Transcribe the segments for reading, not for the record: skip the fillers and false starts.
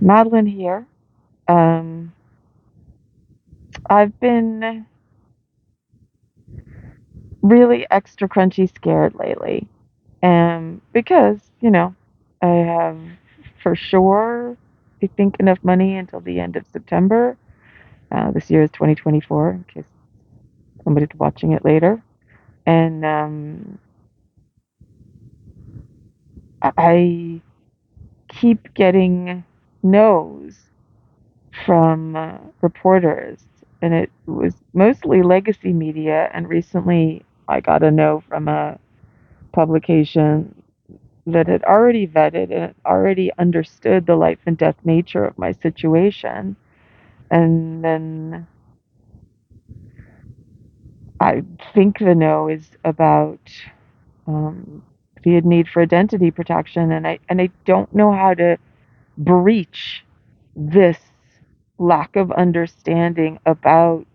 Madeline here. Um, I've been really extra crunchy scared lately. Because, I have for sure, I think, enough money until the end of September. This year is 2024, in case somebody's watching it later. And I keep getting no's from reporters, and it was mostly legacy media. And recently, I got a no from a publication that had already vetted and already understood the life and death nature of my situation. And then I think the no is about um, the need for identity protection, and I don't know how to breach this lack of understanding about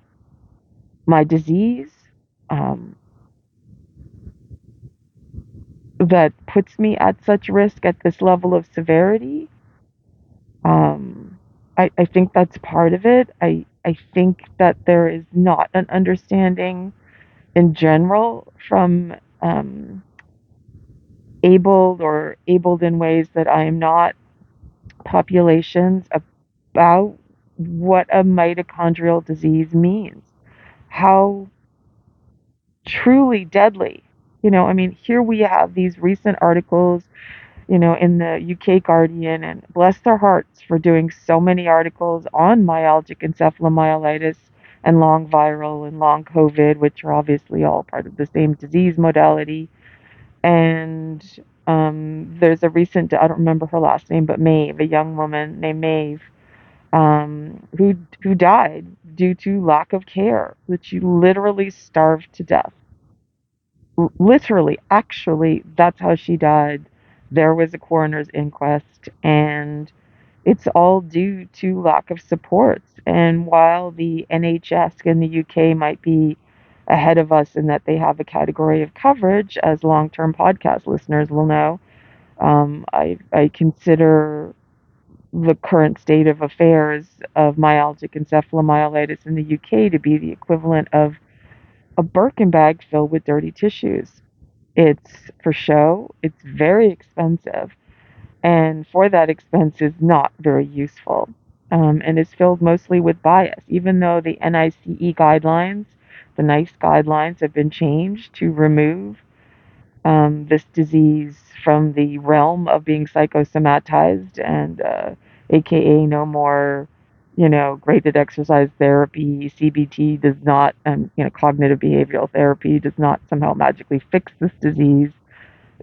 my disease, um, that puts me at such risk at this level of severity. Um, I think that's part of it. I think that there is not an understanding in general from abled or abled in ways that I am not populations about what a mitochondrial disease means, how truly deadly. I mean, here we have these recent articles, in the UK Guardian, and bless their hearts for doing so many articles on myalgic encephalomyelitis and long viral and long COVID, which are obviously all part of the same disease modality. And there's a recent, I don't remember her last name, but Maeve, a young woman named Maeve, who died due to lack of care, that she literally starved to death. Literally, actually, that's how she died. There was a coroner's inquest, and it's all due to lack of supports. And while the NHS in the UK might be ahead of us in that they have a category of coverage, as long term podcast listeners will know, I consider the current state of affairs of myalgic encephalomyelitis in the UK to be the equivalent of a Birkin bag filled with dirty tissues. It's for show, it's very expensive, and for that expense is not very useful, and is filled mostly with bias. Even though the NICE guidelines, the NICE guidelines, have been changed to remove this disease from the realm of being psychosomatized, and AKA no more, graded exercise therapy. CBT does not, cognitive behavioral therapy does not somehow magically fix this disease.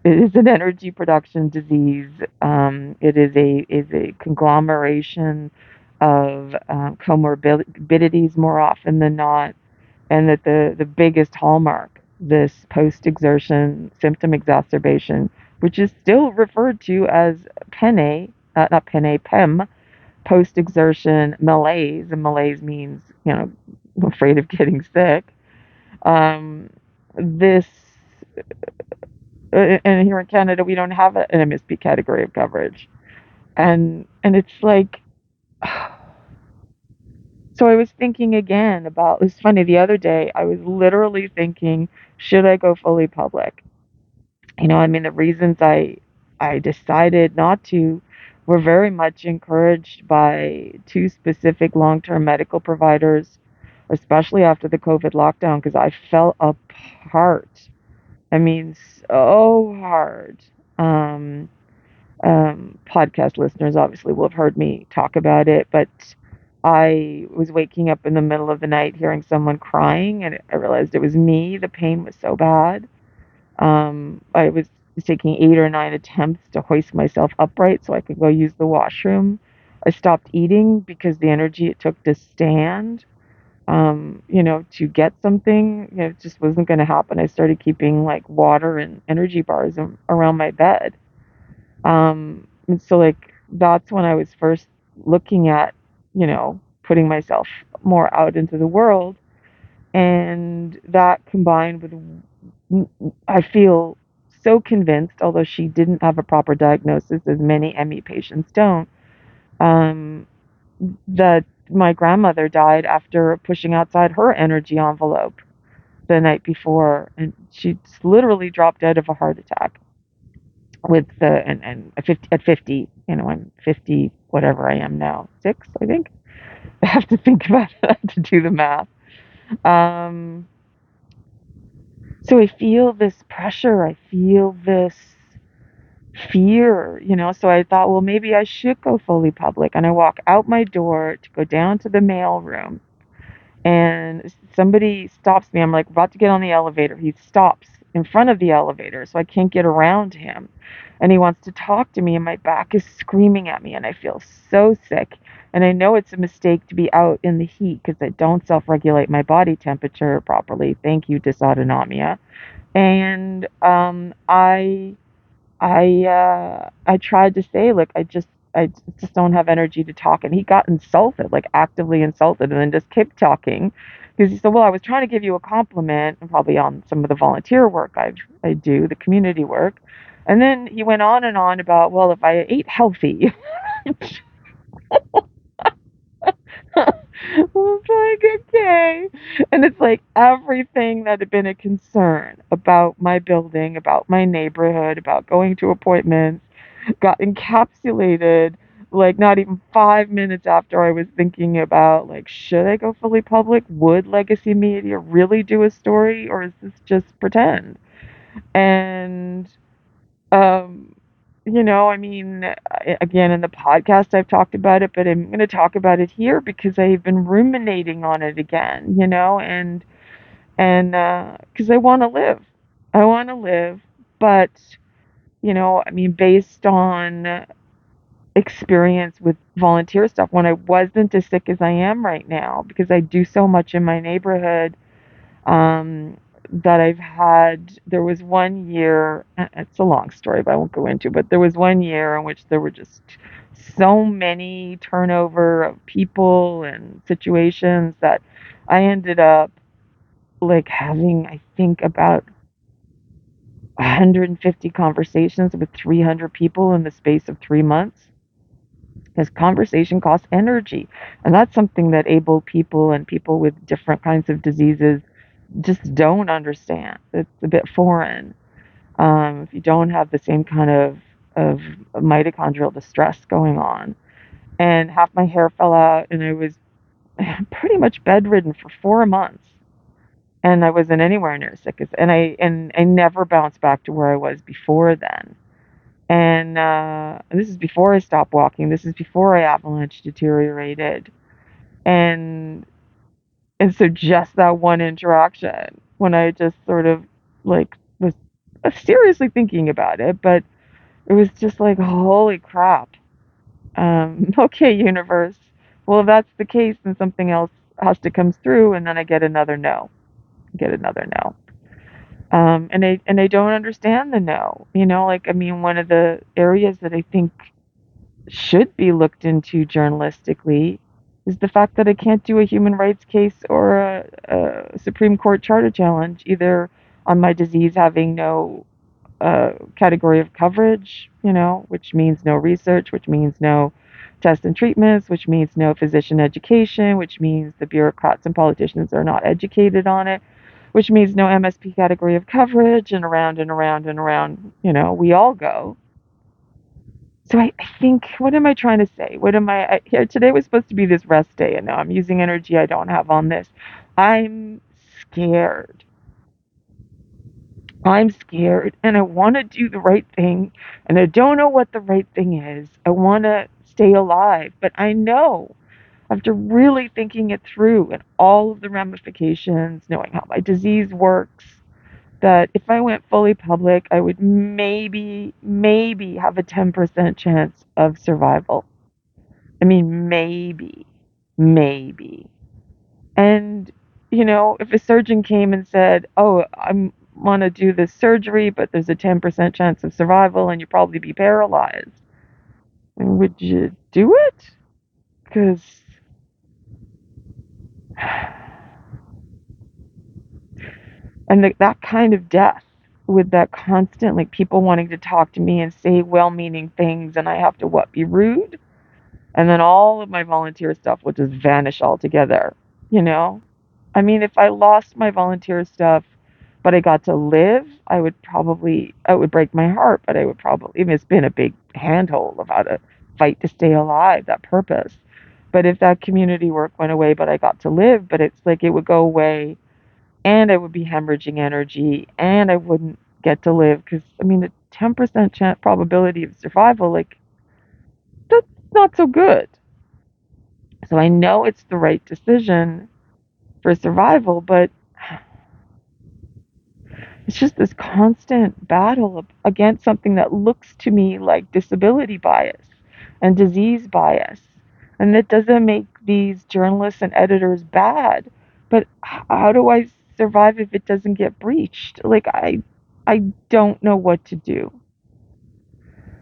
It is an energy production disease. It is a conglomeration of comorbidities more often than not, and that the biggest hallmark, this post-exertion symptom exacerbation, which is still referred to as PENA, not PENA, PEM, post-exertion malaise, and malaise means, afraid of getting sick. This And here in Canada, we don't have an MSP category of coverage, and it's like, so I was thinking again about. It was funny, the other day I was literally thinking, should I go fully public? I mean, the reasons I decided not to were very much encouraged by two specific long-term medical providers, especially after the COVID lockdown, because I fell apart. I mean, so hard. Um, Podcast listeners obviously will have heard me talk about it, but I was waking up in the middle of the night hearing someone crying, and I realized it was me. The pain was so bad. I was taking 8 or 9 attempts to hoist myself upright so I could go use the washroom. I stopped eating because the energy it took to stand, to get something, it just wasn't going to happen. I started keeping like water and energy bars around my bed. And so, like, that's when I was first looking at, putting myself more out into the world. And that combined with, I feel so convinced, although she didn't have a proper diagnosis, as many ME patients don't, Um, that my grandmother died after pushing outside her energy envelope the night before, and she literally dropped dead of a heart attack with the and at 50. I'm 50, whatever I am now, 6, I think. I have to think about it. I have to do the math. Um, so I feel this pressure. I feel this fear. So I thought, well, maybe I should go fully public. And I walk out my door to go down to the mail room, and somebody stops me. I'm like about to get on the elevator. He stops in front of the elevator, so I can't get around him. And he wants to talk to me, and my back is screaming at me, and I feel so sick. And I know it's a mistake to be out in the heat because I don't self regulate my body temperature properly. Thank you, dysautonomia. And I tried to say, look, I just don't have energy to talk. And he got insulted, like actively insulted, and then just kept talking because he said, well, I was trying to give you a compliment, and probably on some of the volunteer work I do, the community work. And then he went on and on about, well, if I ate healthy. I was like, okay. And it's like everything that had been a concern about my building, about my neighborhood, about going to appointments got encapsulated like not even 5 minutes after I was thinking about, like, should I go fully public? Would legacy media really do a story, or is this just pretend? And um I mean, again, in the podcast I've talked about it, but I'm going to talk about it here because I've been ruminating on it again, and because I want to live. I want to live, but I mean, based on experience with volunteer stuff, when I wasn't as sick as I am right now, because I do so much in my neighborhood, um, that there was one year, it's a long story, but I won't go into, but there was one year in which there were just so many turnover of people and situations that I ended up like having, I think, about 150 conversations with 300 people in the space of 3 months, because conversation costs energy. And that's something that able people and people with different kinds of diseases just don't understand. It's a bit foreign. If you don't have the same kind of mitochondrial distress going on. And half my hair fell out, and I was pretty much bedridden for 4 months. And I wasn't anywhere near sick as, and I never bounced back to where I was before then. And this is before I stopped walking. This is before I avalanche deteriorated. And so just that one interaction, when I just sort of like was seriously thinking about it, but it was just like, holy crap. Okay, universe. Well, if that's the case, then something else has to come through, and then I get another no. Get another no. And I don't understand the no. Like, I mean, one of the areas that I think should be looked into journalistically is the fact that I can't do a human rights case or a Supreme Court charter challenge, either on my disease having no category of coverage, which means no research, which means no tests and treatments, which means no physician education, which means the bureaucrats and politicians are not educated on it, which means no MSP category of coverage, and around and around and around, we all go. So I think, what am I trying to say? Here, today was supposed to be this rest day, and now I'm using energy I don't have on this. I'm scared. I'm scared, and I want to do the right thing, and I don't know what the right thing is. I want to stay alive, but I know, after really thinking it through and all of the ramifications, knowing how my disease works, that if I went fully public, I would maybe have a 10% chance of survival. I mean, maybe. And, if a surgeon came and said, oh, I want to do this surgery, but there's a 10% chance of survival and you'd probably be paralyzed, would you do it? Because, and that kind of death, with that constant, like, people wanting to talk to me and say well meaning things, and I have to, what, be rude? And then all of my volunteer stuff will just vanish altogether, you know? I mean, if I lost my volunteer stuff, but I got to live, it would break my heart, but I would probably, even it's been a big handhold of how to fight to stay alive, that purpose. But if that community work went away, but I got to live, but it's like it would go away and I would be hemorrhaging energy and I wouldn't get to live because, I mean, the 10% chance probability of survival, like, that's not so good. So I know it's the right decision for survival, but it's just this constant battle against something that looks to me like disability bias and disease bias. And that doesn't make these journalists and editors bad, but how do I survive if it doesn't get breached? Like I don't know what to do.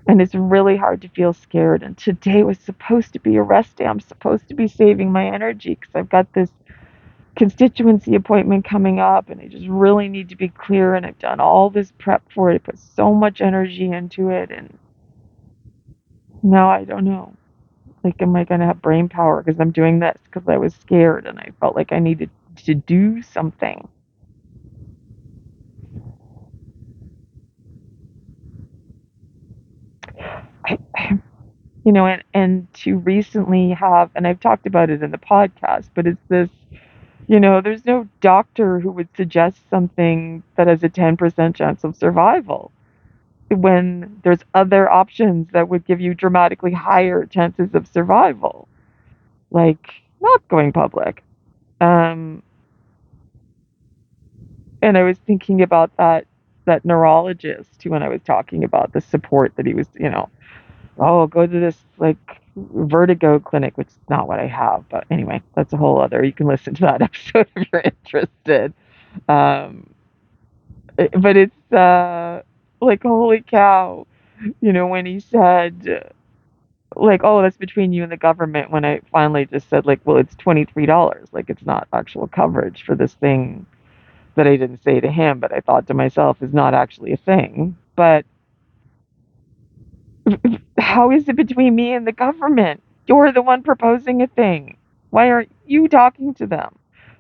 And it's really hard to feel scared. And today was supposed to be a rest day. I'm supposed to be saving my energy because I've got this constituency appointment coming up and I just really need to be clear, and I've done all this prep for it. I put so much energy into it, and now I don't know. Like, am I going to have brain power because I'm doing this because I was scared and I felt like I needed to do something? I, and to recently have, and I've talked about it in the podcast, but it's this, there's no doctor who would suggest something that has a 10% chance of survival when there's other options that would give you dramatically higher chances of survival, like not going public. Um, and I was thinking about that neurologist when I was talking about the support that he was, oh, go to this like vertigo clinic, which is not what I have, but anyway, that's a whole other. You can listen to that episode if you're interested. Um, but it's like holy cow, when he said like, oh, that's between you and the government, when I finally just said, like, well, it's $23. Like, it's not actual coverage for this thing that I didn't say to him, but I thought to myself is not actually a thing. But how is it between me and the government? You're the one proposing a thing. Why aren't you talking to them?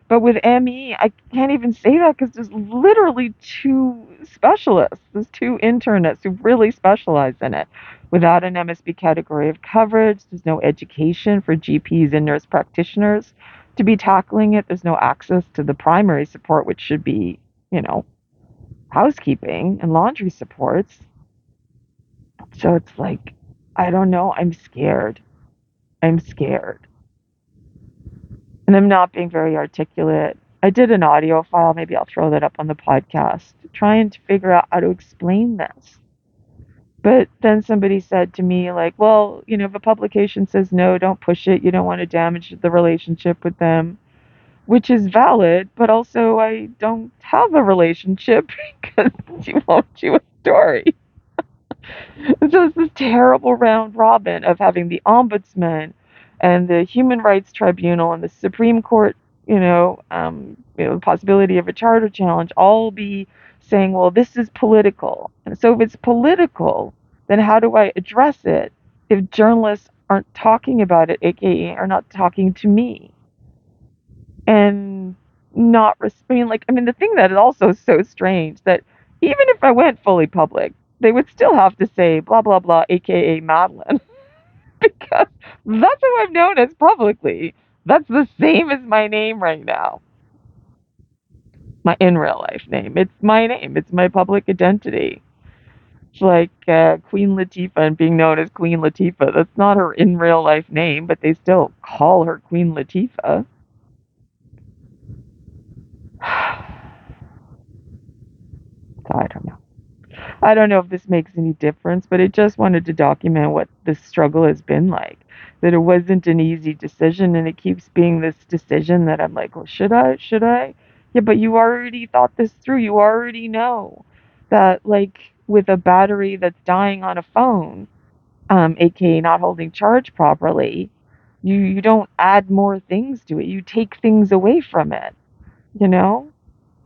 But with ME, I can't even say that because there's literally two specialists. There's two internists who really specialize in it. Without an MSB category of coverage, there's no education for GPs and nurse practitioners to be tackling it. There's no access to the primary support, which should be, you know, housekeeping and laundry supports. So it's like, I don't know. I'm scared. I'm scared. And I'm not being very articulate. I did an audio file. Maybe I'll throw that up on the podcast, trying to figure out how to explain this. But then somebody said to me, like, well, if a publication says no, don't push it. You don't want to damage the relationship with them, which is valid. But also, I don't have a relationship because you won't do a story. So it's this terrible round robin of having the ombudsman and the Human Rights Tribunal and the Supreme Court, the possibility of a charter challenge, all be saying, well, this is political. And so if it's political, then how do I address it if journalists aren't talking about it, aka are not talking to me? And not responding. Like, I mean, the thing that is also so strange that even if I went fully public, they would still have to say blah blah blah, aka Madeline, because that's who I'm known as publicly. That's the same as my name right now. My in real life name. It's my name. It's my public identity. It's like Queen Latifah and being known as Queen Latifah. That's not her in real life name, but they still call her Queen Latifah. So I don't know. I don't know if this makes any difference, but I just wanted to document what this struggle has been like. That it wasn't an easy decision, and it keeps being this decision that I'm like, well, should I? Should I? Yeah, but you already thought this through. You already know that, like, with a battery that's dying on a phone, aka not holding charge properly, you don't add more things to it. You take things away from it, you know?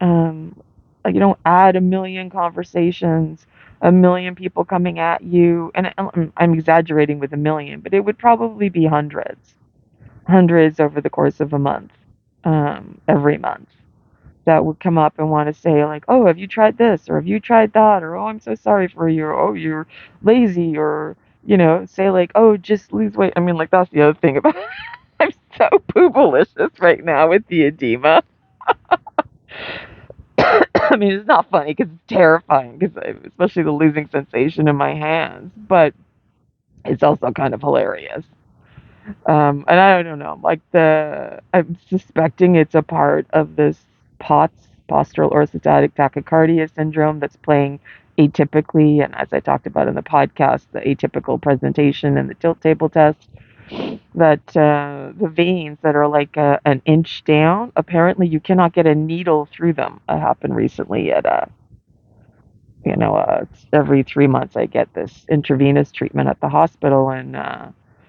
Um, like, you don't add a million conversations a million people coming at you, and I'm exaggerating with a million, but it would probably be hundreds over the course of a month, every month, that would come up and want to say like, "Oh, have you tried this?" or "Have you tried that?" or "Oh, I'm so sorry for you," or "Oh, you're lazy," or say like, "Oh, just lose weight." I mean, like that's the other thing about I'm so poobalicious right now with the edema. I mean, it's not funny because it's terrifying, because especially the losing sensation in my hands, but it's also kind of hilarious. And I don't know, like I'm suspecting it's a part of this POTS, postural orthostatic tachycardia syndrome, that's playing atypically. And as I talked about in the podcast, the atypical presentation and the tilt table test, that the veins that are like an inch down, apparently you cannot get a needle through them. It happened recently at every 3 months I get this intravenous treatment at the hospital, and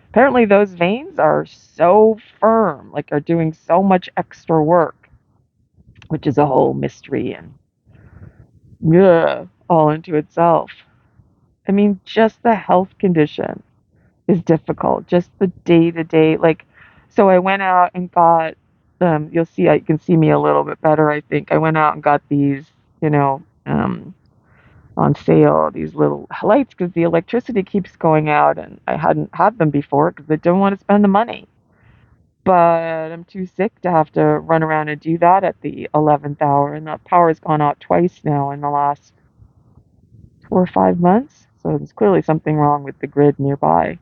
apparently those veins are so firm, like are doing so much extra work, which is a whole mystery and yeah, all into itself. I mean, just the health condition is difficult. Just the day to day, like, so I went out and got. You'll see, you can see me a little bit better, I think. I went out and got these, you know, on sale, these little lights, because the electricity keeps going out, and I hadn't had them before because I didn't want to spend the money. But I'm too sick to have to run around and do that at the 11th hour, and the power's gone out twice now in the last 4 or 5 months. So there's clearly something wrong with the grid nearby.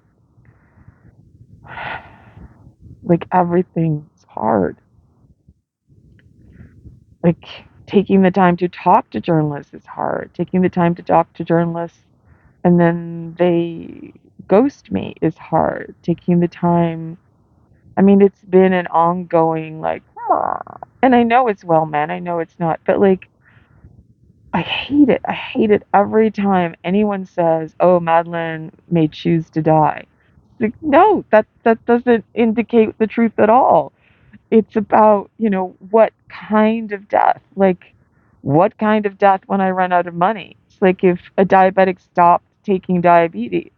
Like everything's hard. Like taking the time to talk to journalists is hard. Taking the time to talk to journalists and then they ghost me is hard. Taking the time, I mean, it's been an ongoing, like, and I know it's well meant, I know it's not, but like, I hate it. I hate it every time anyone says, "Oh, Madeline may choose to die." Like, no, that doesn't indicate the truth at all. It's about, what kind of death. Like, what kind of death when I run out of money? It's like if a diabetic stopped taking insulin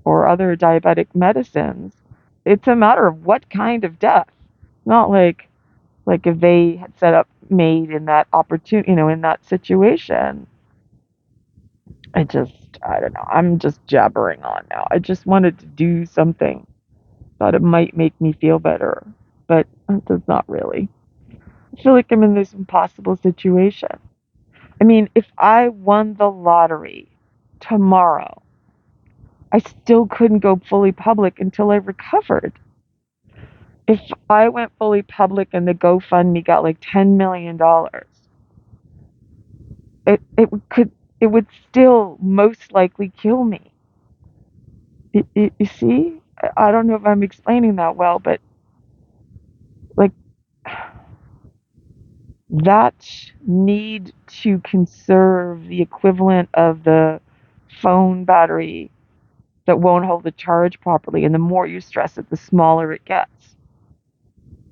or other diabetic medicines. It's a matter of what kind of death, not like if they had set up made in that opportunity, in that situation. I don't know. I'm just jabbering on now. I just wanted to do something. Thought it might make me feel better, but it does not really. I feel like I'm in this impossible situation. I mean, if I won the lottery tomorrow, I still couldn't go fully public until I recovered. If I went fully public and the GoFundMe got like $10 million, it would still most likely kill me. You see? I don't know if I'm explaining that well, but like that need to conserve the equivalent of the phone battery that won't hold the charge properly, and the more you stress it, the smaller it gets.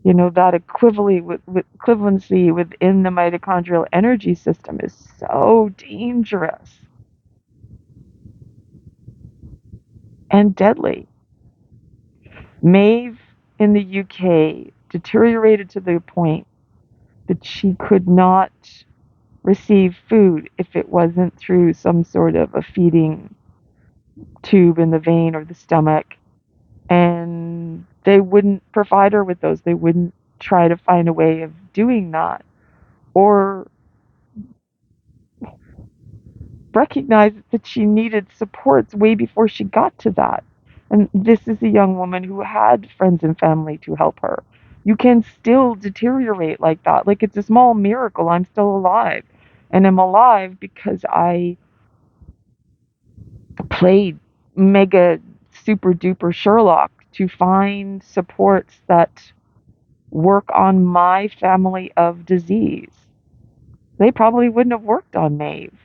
That equivalency within the mitochondrial energy system is so dangerous and deadly. Maeve in the UK deteriorated to the point that she could not receive food if it wasn't through some sort of a feeding tube in the vein or the stomach. And they wouldn't provide her with those. They wouldn't try to find a way of doing that, or recognize that she needed supports way before she got to that. And this is a young woman who had friends and family to help her. You can still deteriorate like that. Like, it's a small miracle I'm still alive. And I'm alive because I played mega super duper Sherlock to find supports that work on my family of disease. They probably wouldn't have worked on Maeve.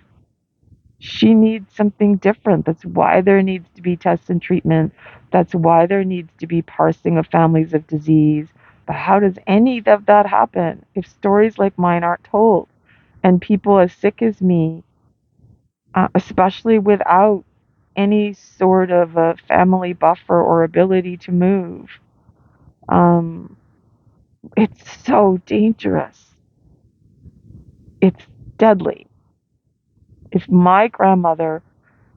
She needs something different. That's why there needs to be tests and treatment. That's why there needs to be parsing of families of disease. But how does any of that happen if stories like mine aren't told? And people as sick as me especially without any sort of a family buffer or ability to move. Um, it's so dangerous. It's deadly. If my grandmother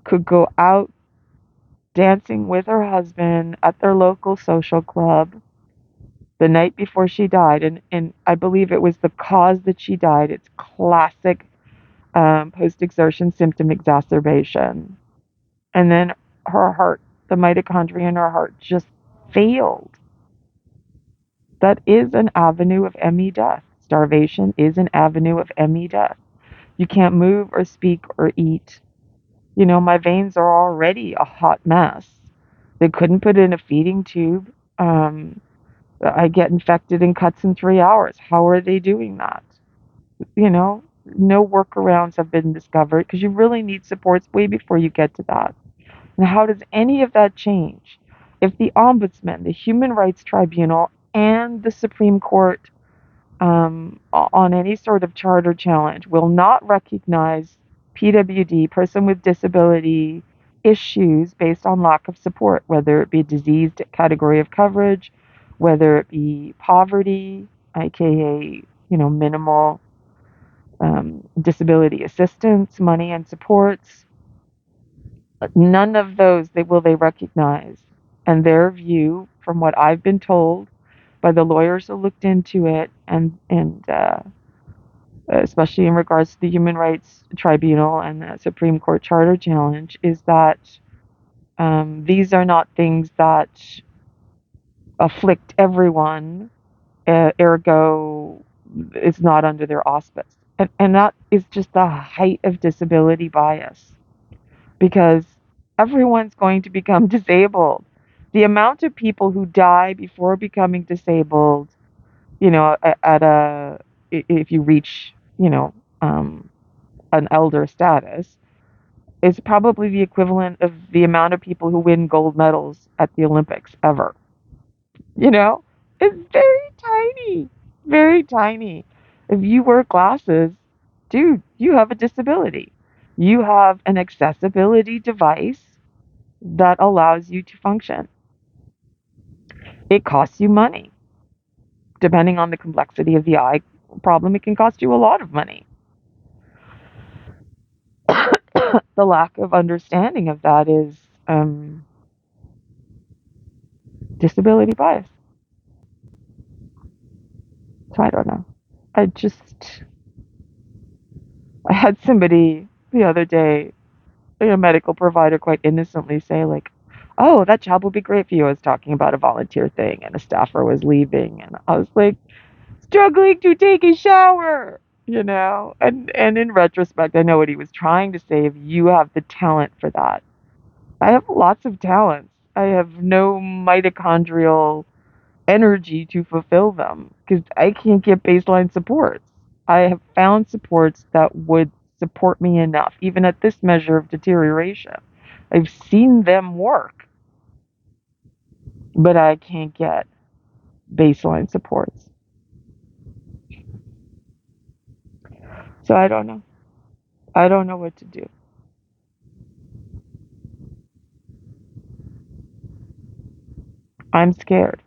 could go out dancing with her husband at their local social club the night before she died, and I believe it was the cause that she died, it's classic post exertion symptom exacerbation. And then her heart, the mitochondria in her heart, just failed. That is an avenue of ME death. Starvation is an avenue of ME death. You can't move or speak or eat. You know, my veins are already a hot mess. They couldn't put in a feeding tube. Um, I get infected and cuts in 3 hours. How are they doing that? You know, no workarounds have been discovered because you really need supports way before you get to that. And how does any of that change if the Ombudsman, the Human Rights Tribunal, and the Supreme Court on any sort of charter challenge will not recognize PWD, person with disability, issues based on lack of support, whether it be a diseased category of coverage, whether it be poverty, aka minimal disability assistance, money and supports. None of those they recognize. And their view, from what I've been told by the lawyers who looked into it, and especially in regards to the Human Rights Tribunal and the Supreme Court Charter Challenge, is that these are not things that afflict everyone, ergo, it's not under their auspice. And that is just the height of disability bias because everyone's going to become disabled. The amount of people who die before becoming disabled, at if you reach, an elder status, is probably the equivalent of the amount of people who win gold medals at the Olympics ever. You know, it's very tiny, very tiny. If you wear glasses, dude, you have a disability. You have an accessibility device that allows you to function. It costs you money. Depending on the complexity of the eye problem, it can cost you a lot of money. The lack of understanding of that is disability bias. So I don't know. I just, I had somebody the other day, a medical provider, quite innocently say, like, oh, that job would be great for you. I was talking about a volunteer thing, and a staffer was leaving. And I was like, struggling to take a shower, And in retrospect, I know what he was trying to say. If you have the talent for that, I have lots of talents. I have no mitochondrial energy to fulfill them because I can't get baseline supports. I have found supports that would support me enough, even at this measure of deterioration. I've seen them work, but I can't get baseline supports. So I don't know. I don't know what to do. I'm scared.